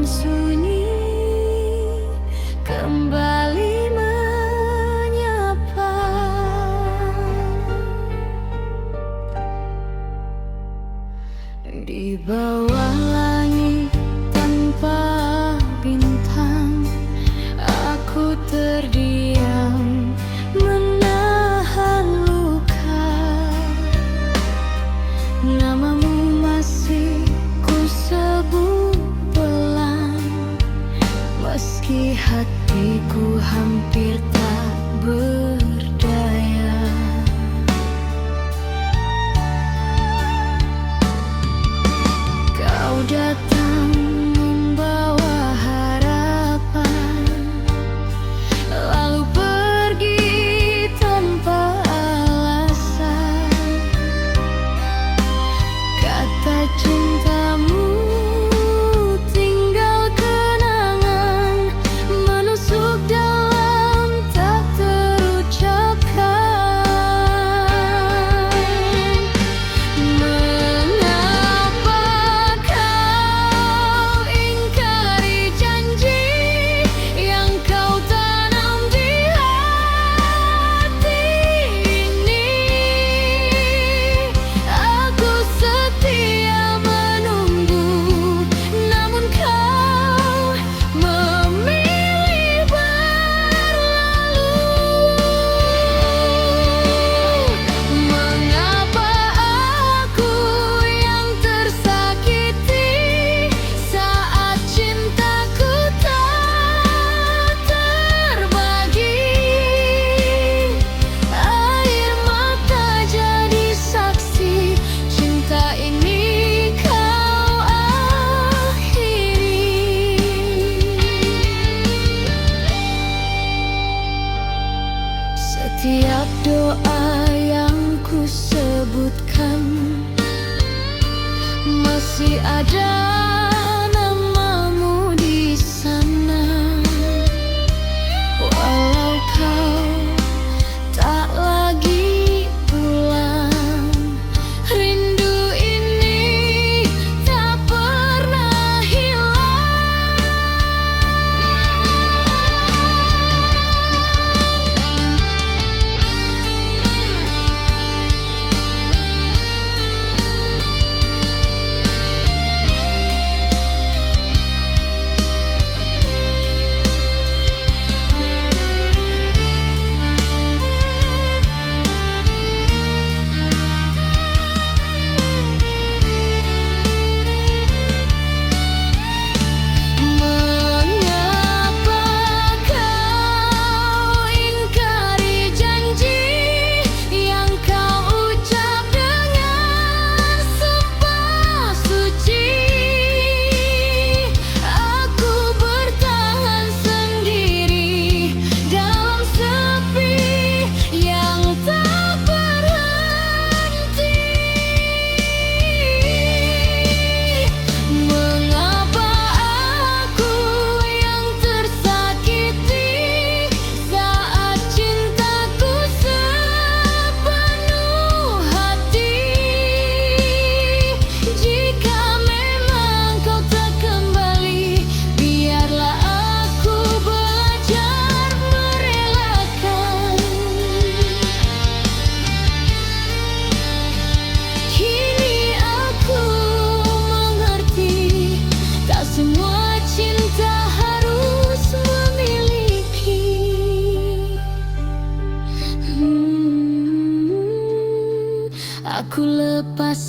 sunyi kembali menyapa. Di bawah langit tanpa bintang, aku terdiam menahan luka. Namamu masih ku sebut pelan, meski hatiku hampir tak berdaya. Kau datang membawa harapan, lalu pergi tanpa alasan. Kata cintamu tinggal kenangan, menusuk dalam tak terucapkan. Mengapa kau ingkari janji yang kau tanam di hati ini? Aku setia menunggu, namun kau memilih berlalu. Mengapa aku yang tersakiti saat cintaku tak terbagi? Air mata jadi saksi, cinta ini kau akhiri. Setiap doa yang ku sebutkan, masih ada namamu di sana. Walau kau tak lagi pulang, rindu ini tak pernah hilang. Mengapa kau ingkari janji yang kau ucap dengan sumpah suci? Aku bertahan sendiri dalam sepi yang tak berhenti. Mengapa aku yang tersakiti saat cintaku sepenuh hati? Jika memang kau tak kembali, biarlah aku belajar merelakan. Kini aku mengerti, tak semua cinta harus memiliki. Aku lepas